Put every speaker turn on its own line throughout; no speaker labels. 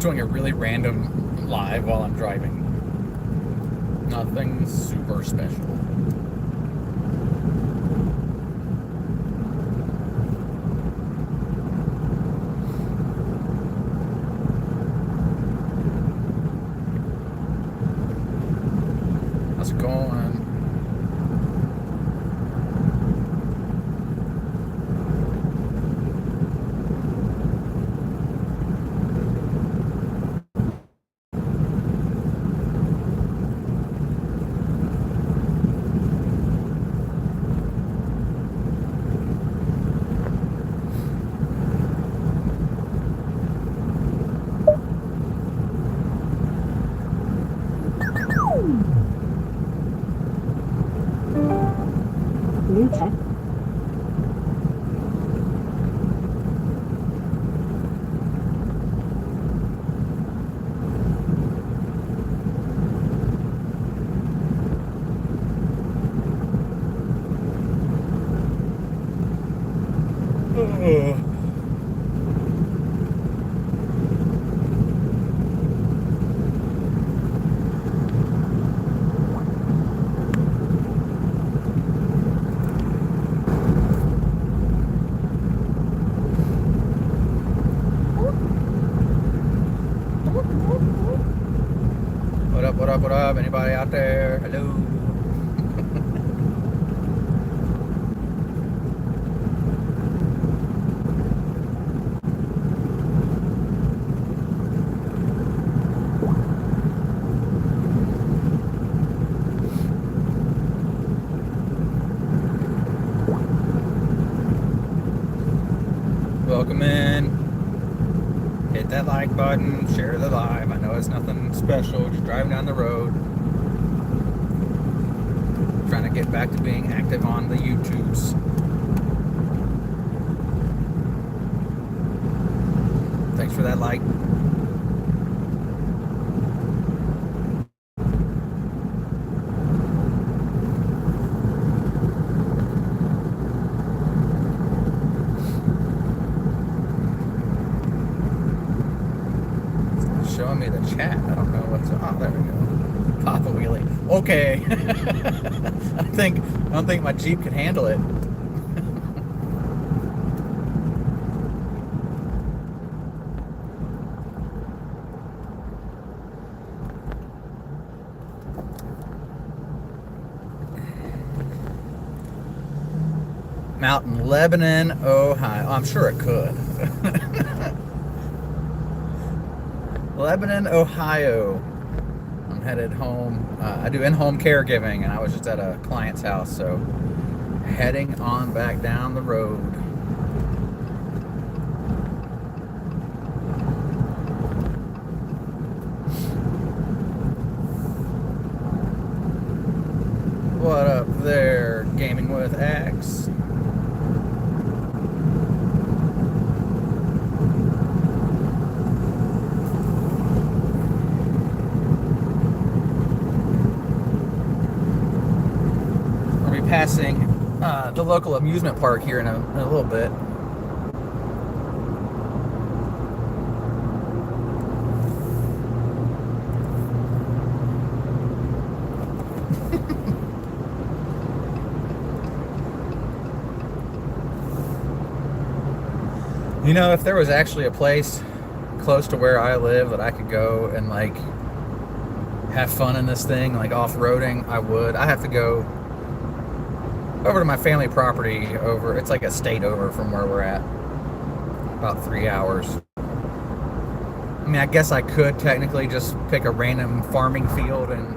doing a really random live while I'm driving. Nothing super special. How's it going?
Okay.
What up, what up, what up? Anybody out there? Hello. Welcome in. Hit that like button, share the live. I know it's nothing special, just driving down the road. Trying to get back to being active on the YouTubes. Thanks for that like. Showing me the chat. I don't know what's on. Oh, there we go. Papa wheelie. Okay. I don't think my Jeep can handle it. Mountain Lebanon, Ohio. I'm sure it could. Lebanon, Ohio. I'm headed home. I do in-home caregiving, and I was just at a client's house, so heading on back down the road. What up there, Gaming with Axe? Passing the local amusement park here in a little bit. You know, if there was actually a place close to where I live that I could go and like have fun in this thing, like off-roading, I would. I have to go over to my family property over, it's like a state over from where we're at, about 3 hours. I mean, I guess I could technically just pick a random farming field and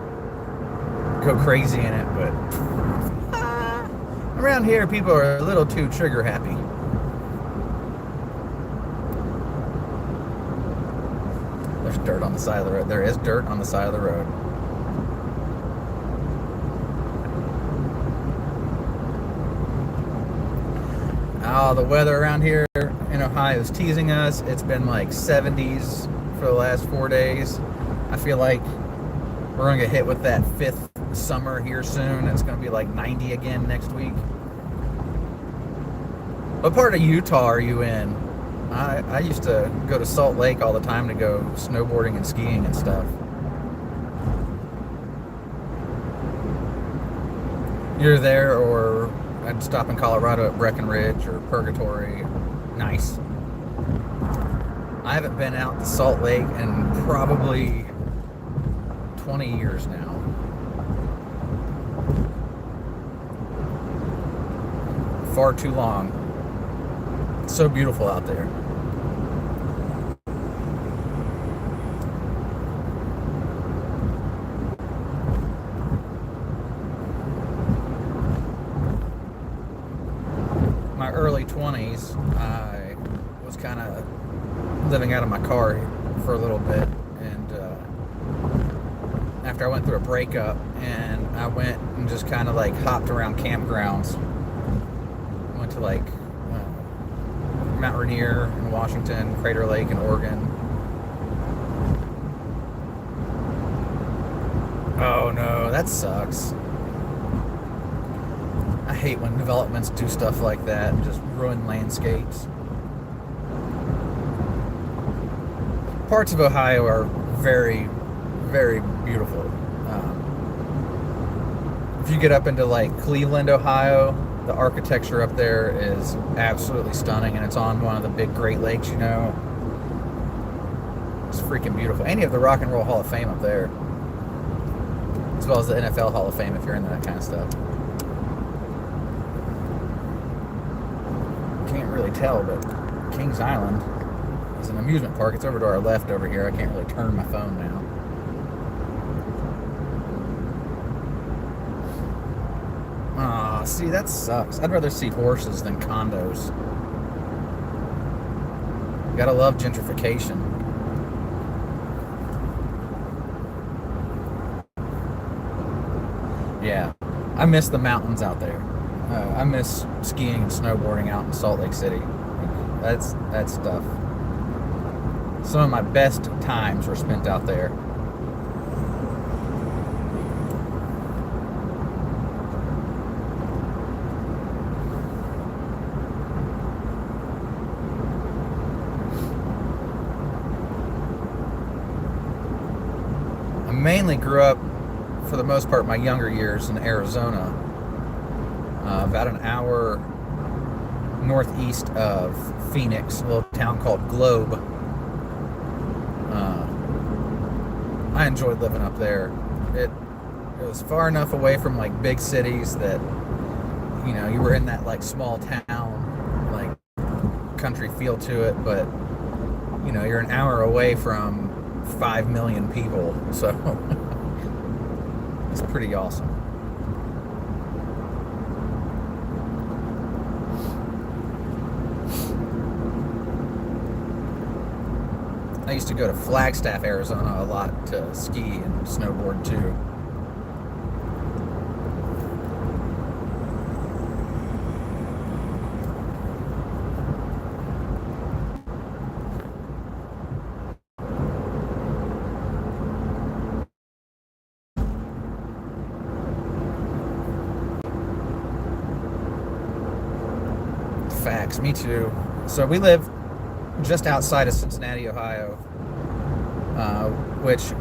go crazy in it, but around here people are a little too trigger happy. There's dirt on the side of the road. There is dirt on the side of the road. Oh, the weather around here in Ohio is teasing us. It's been like 70s for the last 4 days. I feel like we're going to get hit with that fifth summer here soon. It's going to be like 90 again next week. What part of Utah are you in? I used to go to Salt Lake all the time to go snowboarding and skiing and stuff. You're there, or I'd stop in Colorado at Breckenridge or Purgatory. Nice. I haven't been out to Salt Lake in probably 20 years now. Far too long. It's so beautiful out there. My early 20s, I was kind of living out of my car for a little bit, and after I went through a breakup, and I went and just kind of like hopped around campgrounds. Went to like Mount Rainier in Washington, Crater Lake in Oregon. Oh no, that sucks. I hate when developments do stuff like that and just ruin landscapes. Parts of Ohio are very, very beautiful. If you get up into like Cleveland, Ohio, the architecture up there is absolutely stunning, and it's on one of the big Great Lakes, you know. It's freaking beautiful. And you have the Rock and Roll Hall of Fame up there, as well as the NFL Hall of Fame if you're into that kind of stuff. Can't really tell, but Kings Island is an amusement park. It's over to our left over here. I can't really turn my phone now. Ah, see, that sucks. I'd rather see horses than condos. Gotta love gentrification. Yeah, I miss the mountains out there. I miss skiing and snowboarding out in Salt Lake City. That stuff. Some of my best times were spent out there. I mainly grew up, for the most part, my younger years in Arizona, about an hour northeast of Phoenix, a little town called Globe. I enjoyed living up there. It was far enough away from like big cities that, you know, you were in that like small town, like country feel to it, but you know, you're an hour away from 5 million people, so it's pretty awesome. I used to go to Flagstaff, Arizona a lot to ski and snowboard too. Facts, me too. So we live just outside of Cincinnati, Ohio, which,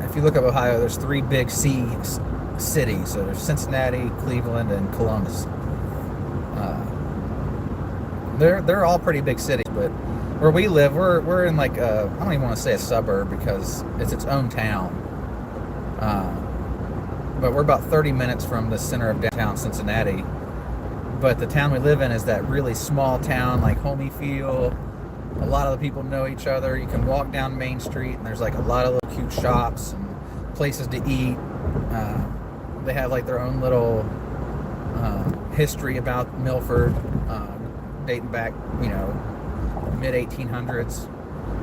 if you look up Ohio, there's three big cities. So there's Cincinnati, Cleveland, and Columbus. They're all pretty big cities, but where we live, we're in like I don't even want to say a suburb because it's its own town. But we're about 30 minutes from the center of downtown Cincinnati. But the town we live in is that really small town, like homey feel. A lot of the people know each other. You can walk down Main Street, and there's like a lot of little cute shops and places to eat. They have like their own little history about Milford, dating back, you know, mid 1800s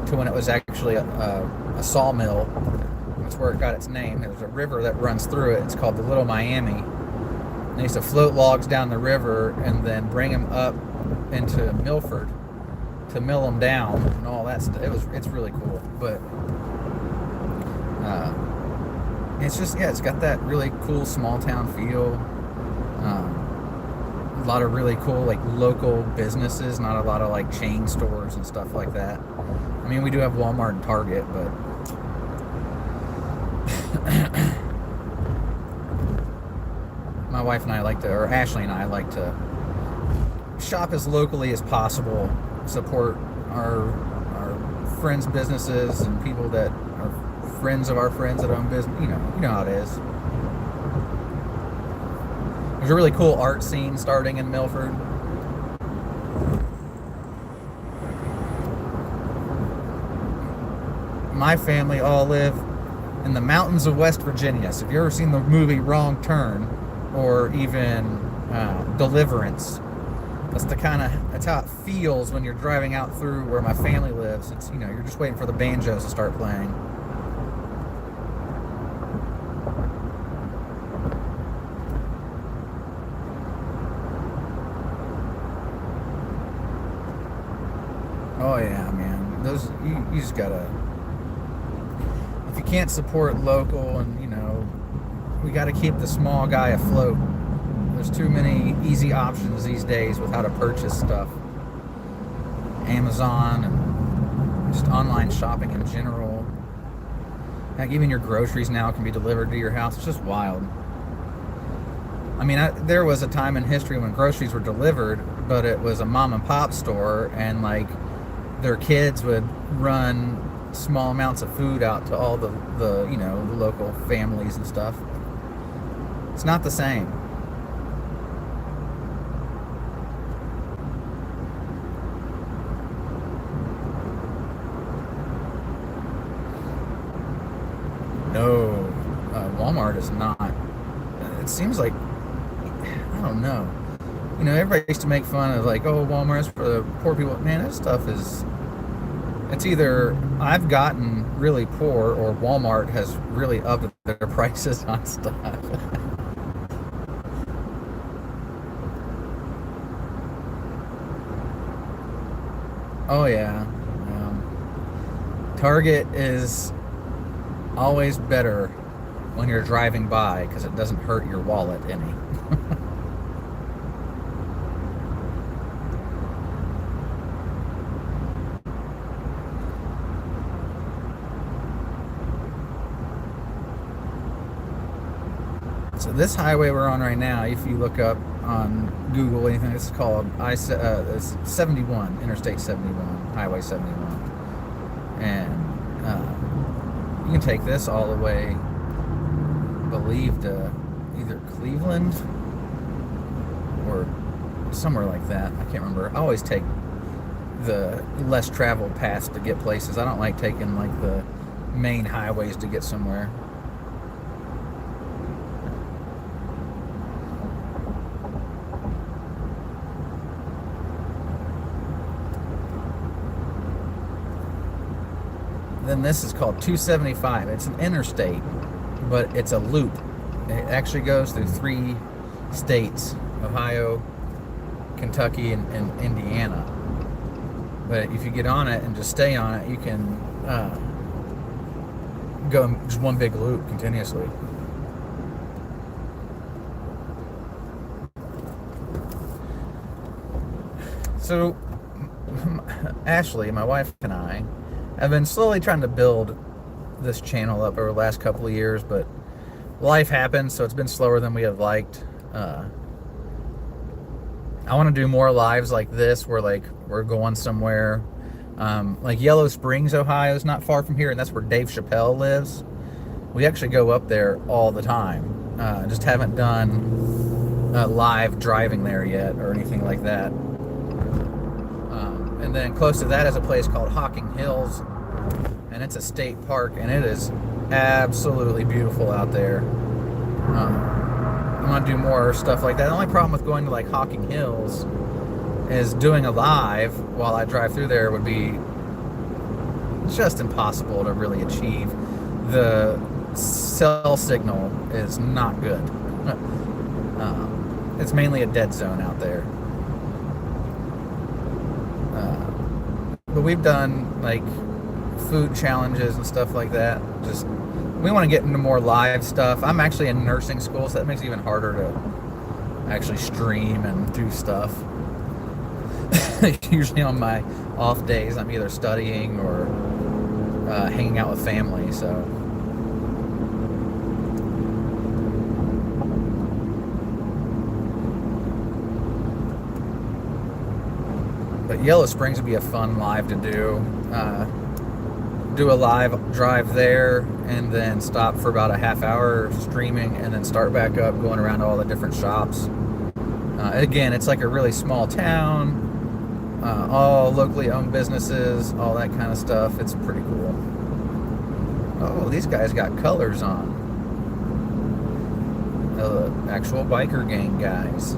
to when it was actually a sawmill. That's where it got its name. There's a river that runs through it. It's called the Little Miami. They used to float logs down the river and then bring them up into Milford to mill them down and all that stuff. It's really cool, but it's just, yeah, it's got that really cool small town feel. A lot of really cool like local businesses, not a lot of like chain stores and stuff like that. I mean, we do have Walmart and Target, but my wife and I like to, or Ashley and I like to shop as locally as possible, support our friends' businesses and people that are friends of our friends that own business. You know how it is. There's a really cool art scene starting in Milford. My family all live in the mountains of West Virginia. So if you've ever seen the movie Wrong Turn or even Deliverance, that's how it feels when you're driving out through where my family lives. It's, you're just waiting for the banjos to start playing. Oh yeah, man. Those you just gotta. If you can't support local, and we gotta keep the small guy afloat. There's too many easy options these days with how to purchase stuff. Amazon and just online shopping in general. Heck, even your groceries now can be delivered to your house. It's just wild. I mean, there was a time in history when groceries were delivered, but it was a mom and pop store, and like their kids would run small amounts of food out to all the local families and stuff. It's not the same. No, Walmart is not. It seems like, I don't know. Everybody used to make fun of like, oh, Walmart's for the poor people. Man, this stuff it's either I've gotten really poor or Walmart has really upped their prices on stuff. Oh yeah. Target is always better when you're driving by because it doesn't hurt your wallet any. So this highway we're on right now, if you look up on Google, anything, it's called it's 71, Interstate 71, Highway 71. And you can take this all the way, I believe, to either Cleveland or somewhere like that. I can't remember. I always take the less traveled paths to get places. I don't like taking like the main highways to get somewhere. Then this is called 275. It's an interstate, but it's a loop. It actually goes through 3 states: Ohio, Kentucky, and Indiana. But if you get on it and just stay on it, you can go just one big loop continuously. So Ashley, my wife, and I have been slowly trying to build this channel up over the last couple of years, but life happens, so it's been slower than we have liked. I want to do more lives like this where like we're going somewhere. Like Yellow Springs, Ohio is not far from here, and that's where Dave Chappelle lives. We actually go up there all the time. Just haven't done live driving there yet or anything like that. And then close to that is a place called Hocking Hills, and it's a state park, and it is absolutely beautiful out there. I want to do more stuff like that. The only problem with going to like Hocking Hills is doing a live while I drive through there would be just impossible to really achieve. The cell signal is not good. It's mainly a dead zone out there. But we've done like food challenges and stuff like that. Just we want to get into more live stuff. I'm actually in nursing school, so that makes it even harder actually stream and do stuff. Usually on my off days, I'm either studying or hanging out with family. So, but Yellow Springs would be a fun live to do. Do a live drive there and then stop for about a half hour streaming and then start back up going around to all the different shops. Again, it's like a really small town, all locally owned businesses, all that kind of stuff. It's pretty cool. Oh, these guys got colors on. Actual biker gang guys.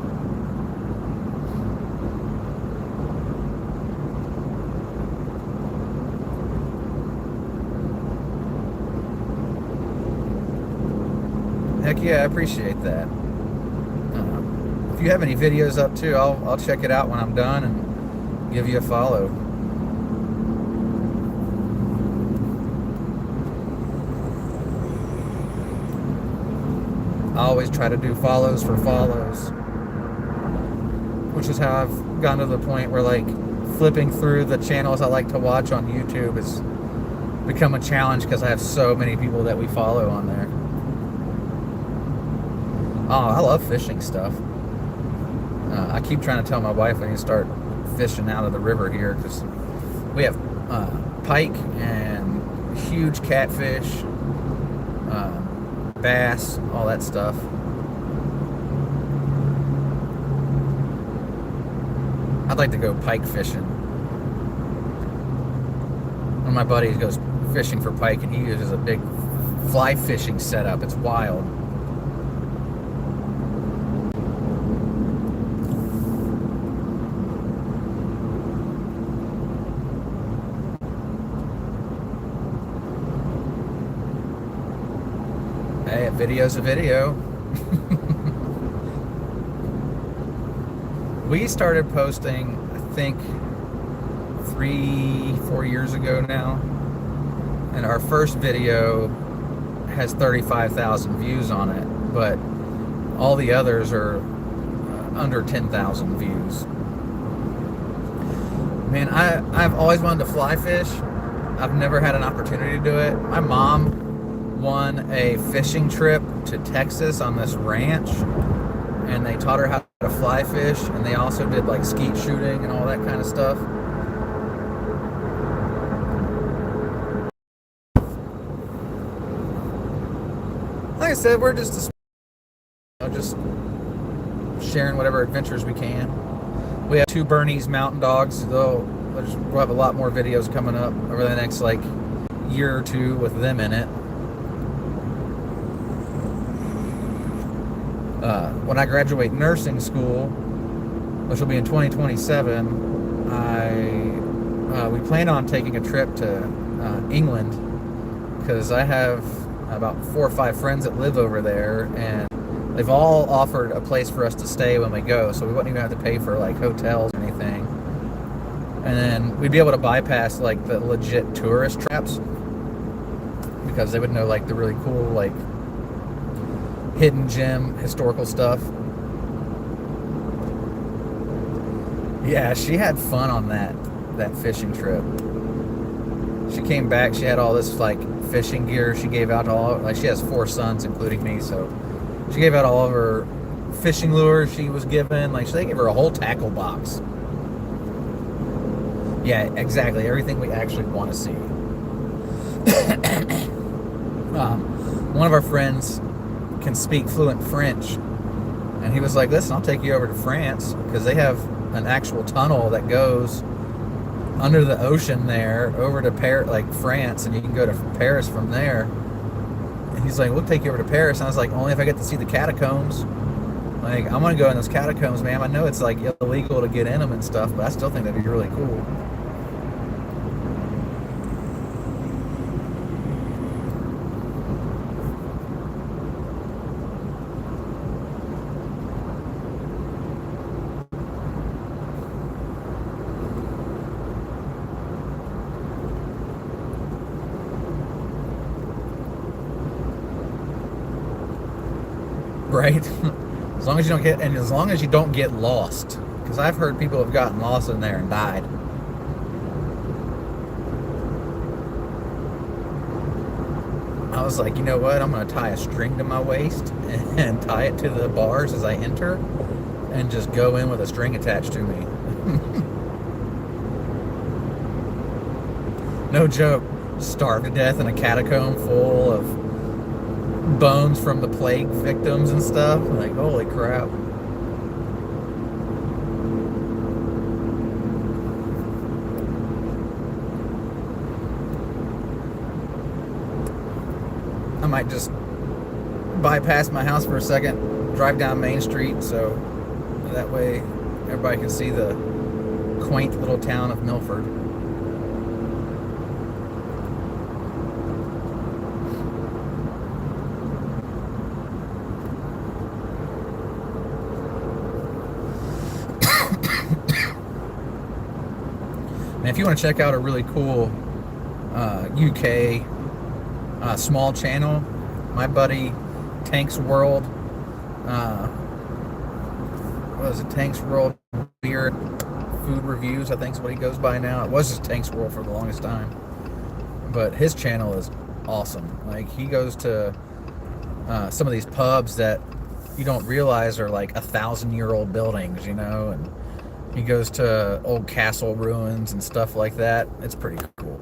Heck yeah, I appreciate that. If you have any videos up too, I'll check it out when I'm done and give you a follow. I always try to do follows for follows, which is how I've gotten to the point where like flipping through the channels I like to watch on YouTube has become a challenge because I have so many people that we follow on there. Oh, I love fishing stuff. I keep trying to tell my wife I need to start fishing out of the river here because we have pike and huge catfish, bass, all that stuff. I'd like to go pike fishing. One of my buddies goes fishing for pike and he uses a big fly fishing setup. It's wild. Hey, a video's a video. We started posting, I think, 3-4 years ago now. And our first video has 35,000 views on it. But all the others are under 10,000 views. Man, I've always wanted to fly fish. I've never had an opportunity to do it. My mom won a fishing trip to Texas on this ranch, and they taught her how to fly fish, and they also did like skeet shooting and all that kind of stuff. Like I said, we're just sharing whatever adventures we can. We have 2 Bernese mountain dogs, though we'll have a lot more videos coming up over the next like year or 2 with them in it. When I graduate nursing school, which will be in 2027, we plan on taking a trip to England because I have about 4 or 5 friends that live over there, and they've all offered a place for us to stay when we go, so we wouldn't even have to pay for like hotels or anything. And then we'd be able to bypass like the legit tourist traps because they would know like the really cool like hidden gem historical stuff. Yeah, she had fun on that fishing trip. She came back, she had all this like fishing gear she gave out to all, like she has 4 sons including me, so she gave out all of her fishing lures she was given. Like they gave her a whole tackle box. Yeah, exactly, everything we actually want to see. One of our friends can speak fluent French, and he was like, listen, I'll take you over to France because they have an actual tunnel that goes under the ocean there over to France, and you can go to Paris from there. And he's like, we'll take you over to Paris. And I was like, only if I get to see the catacombs. Like, I want to go in those catacombs, man. I know it's like illegal to get in them and stuff, but I still think that'd be really cool. Right? As long as you don't get, and as long as you don't get lost, because I've heard people have gotten lost in there and died. I was like, you know what? I'm going to tie a string to my waist and tie it to the bars as I enter and just go in with a string attached to me. No joke. Starved to death in a catacomb full of bones from the plague victims and stuff. Like, holy crap. I might just bypass my house for a second, drive down Main Street, so that way everybody can see the quaint little town of Milford. And if you want to check out a really cool UK small channel, my buddy Tank's World, what is it, Tank's World Beer Food Reviews, I think is what he goes by now. It was just Tank's World for the longest time, but his channel is awesome. Like, he goes to some of these pubs that you don't realize are like 1,000-year-old buildings, you know, and he goes to old castle ruins and stuff like that. It's pretty cool.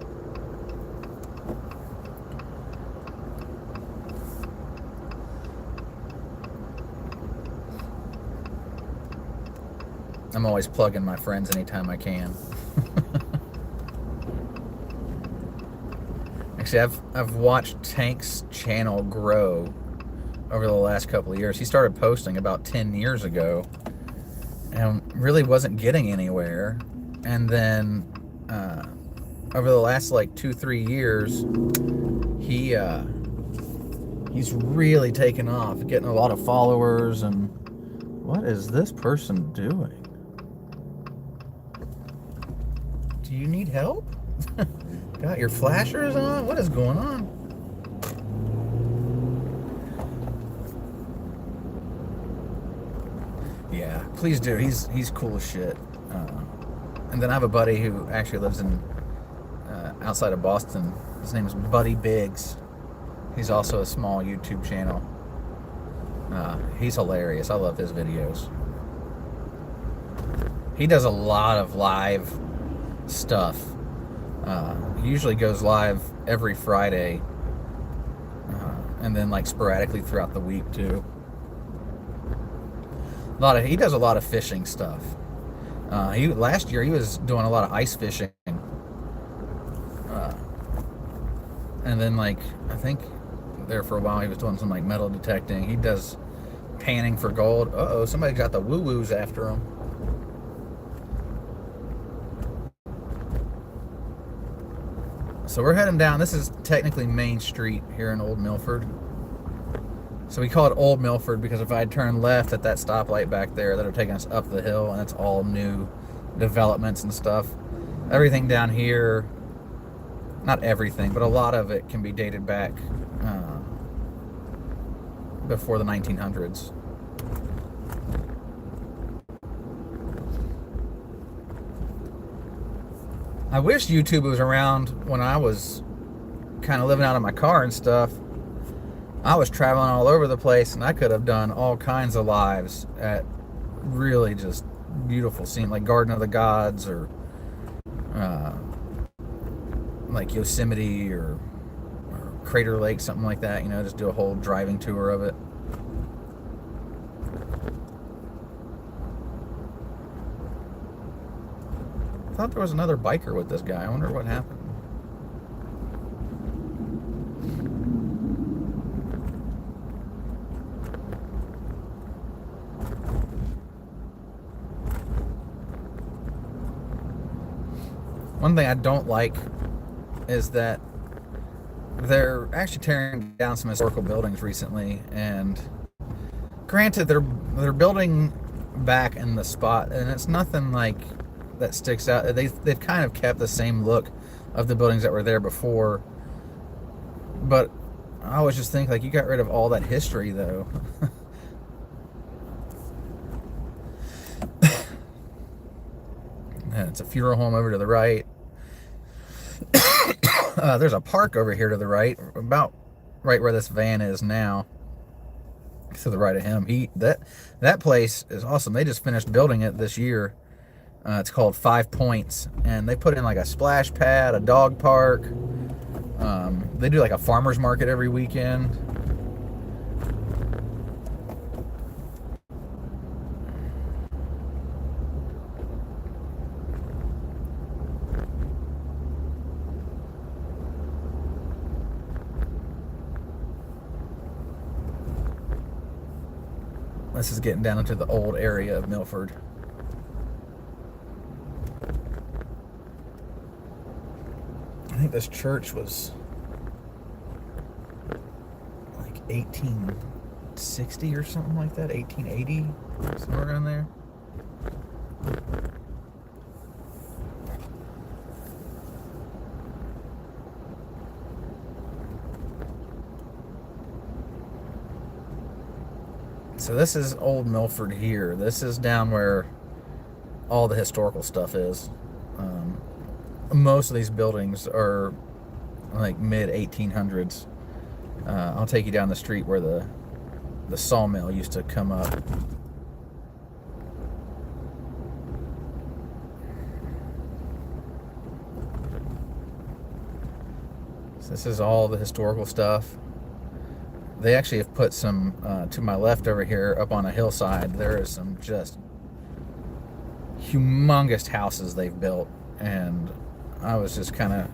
I'm always plugging my friends anytime I can. Actually, I've watched Tank's channel grow over the last couple of years. He started posting about 10 years ago and really wasn't getting anywhere. And then over the last like 2-3 years, he's really taken off, getting a lot of followers. And what is this person doing? Do you need help? Got your flashers on? What is going on? Yeah, please do. He's cool as shit. And then I have a buddy who actually lives in outside of Boston. His name is Buddy Biggs. He's also a small YouTube channel. He's hilarious. I love his videos. He does a lot of live stuff. He usually goes live every Friday, and then like sporadically throughout the week too. He does a lot of fishing stuff. Last year he was doing a lot of ice fishing, and then like I think there for a while he was doing some like metal detecting. He does panning for gold. Uh-oh, somebody got the woo-woos after him. So we're heading down. This is technically Main Street here in Old Milford. So we call it Old Milford because if I had turned left at that stoplight back there, that would have taken us up the hill, and it's all new developments and stuff. Everything down here, not everything, but a lot of it can be dated back before the 1900s. I wish YouTube was around when I was kind of living out of my car and stuff. I was traveling all over the place, and I could have done all kinds of lives at really just beautiful scenes, like Garden of the Gods, or like Yosemite, or Crater Lake, something like that. You know, just do a whole driving tour of it. I thought there was another biker with this guy. I wonder what happened. One thing I don't like is that they're actually tearing down some historical buildings recently, and granted they're building back in the spot, and it's nothing like that sticks out. They've kind of kept the same look of the buildings that were there before, but I always just think, like, you got rid of all that history though. and it's a funeral home over to the right. There's a park over here to the right, about right where this van is now. To the right of him, that place is awesome. They just finished building it this year. It's called 5 Points, and they put in like a splash pad, a dog park. They do like a farmer's market every weekend. This is getting down into the old area of Milford. I think this church was like 1860 or something like that, 1880, somewhere around there. So this is Old Milford here. This is down where all the historical stuff is. Most of these buildings are like mid 1800s. I'll take you down the street where the sawmill used to come up. So this is all the historical stuff. They actually have put some to my left over here up on a hillside. There is some just humongous houses they've built, and I was just kind of,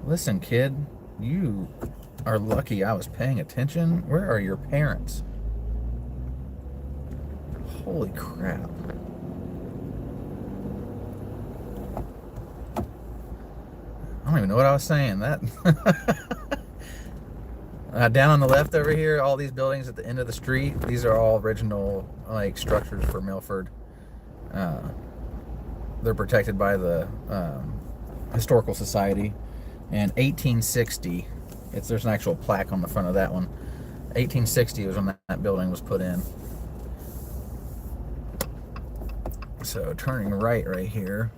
listen, kid, you are lucky I was paying attention. Where are your parents? Holy crap. I don't even know what I was saying. That down on the left over here, all these buildings at the end of the street, these are all original like structures for Milford. They're protected by the Historical Society. And 1860, there's an actual plaque on the front of that one. 1860 was when that building was put in. So turning right here,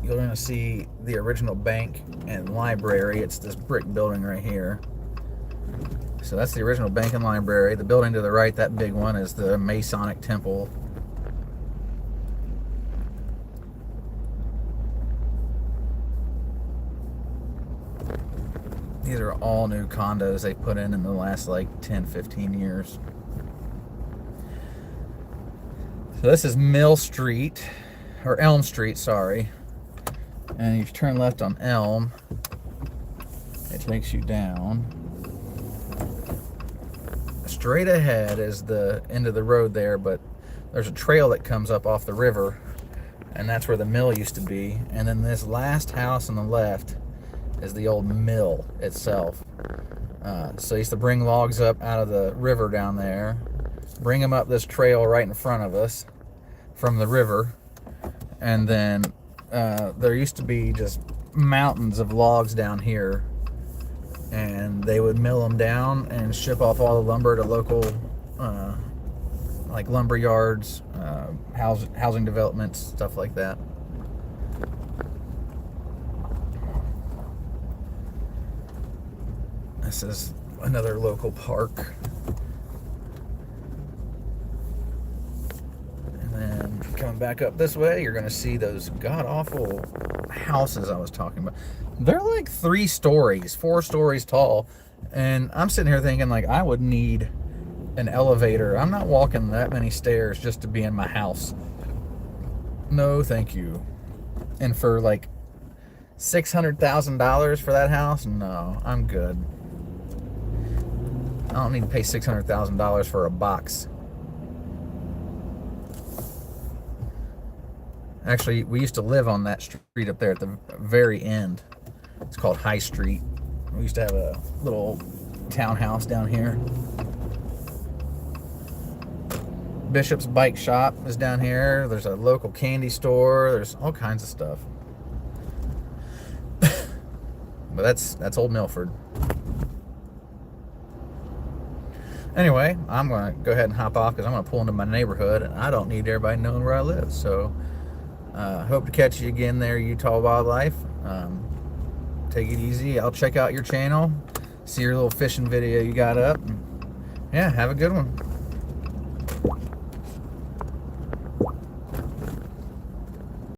you're going to see the original bank and library. It's this brick building right here. So that's the original bank and library. The building to the right, that big one, is the Masonic Temple. These are all new condos they put in the last like 10, 15 years. So this is Mill Street, or Elm Street, sorry. And you turn left on Elm, it takes you down. Straight ahead is the end of the road there, but there's a trail that comes up off the river, and that's where the mill used to be. And then this last house on the left is the old mill itself. So I used to bring logs up out of the river down there, bring them up this trail right in front of us from the river, and then there used to be just mountains of logs down here, and they would mill them down and ship off all the lumber to local like lumber yards, housing developments, stuff like that. This is another local park. And then coming back up this way, you're going to see those god-awful houses I was talking about. They're like 3 stories, 4 stories tall. And I'm sitting here thinking, like, I would need an elevator. I'm not walking that many stairs just to be in my house. No, thank you. And for like $600,000 for that house? No, I'm good. I don't need to pay $600,000 for a box. Actually, we used to live on that street up there at the very end. It's called High Street. We used to have a little townhouse down here. Bishop's Bike Shop is down here. There's a local candy store. There's all kinds of stuff. But that's Old Milford. Anyway, I'm going to go ahead and hop off because I'm going to pull into my neighborhood, and I don't need everybody knowing where I live. So Hope to catch you again there, Utah Wildlife. Take it easy. I'll check out your channel, see your little fishing video you got up. Yeah, have a good one.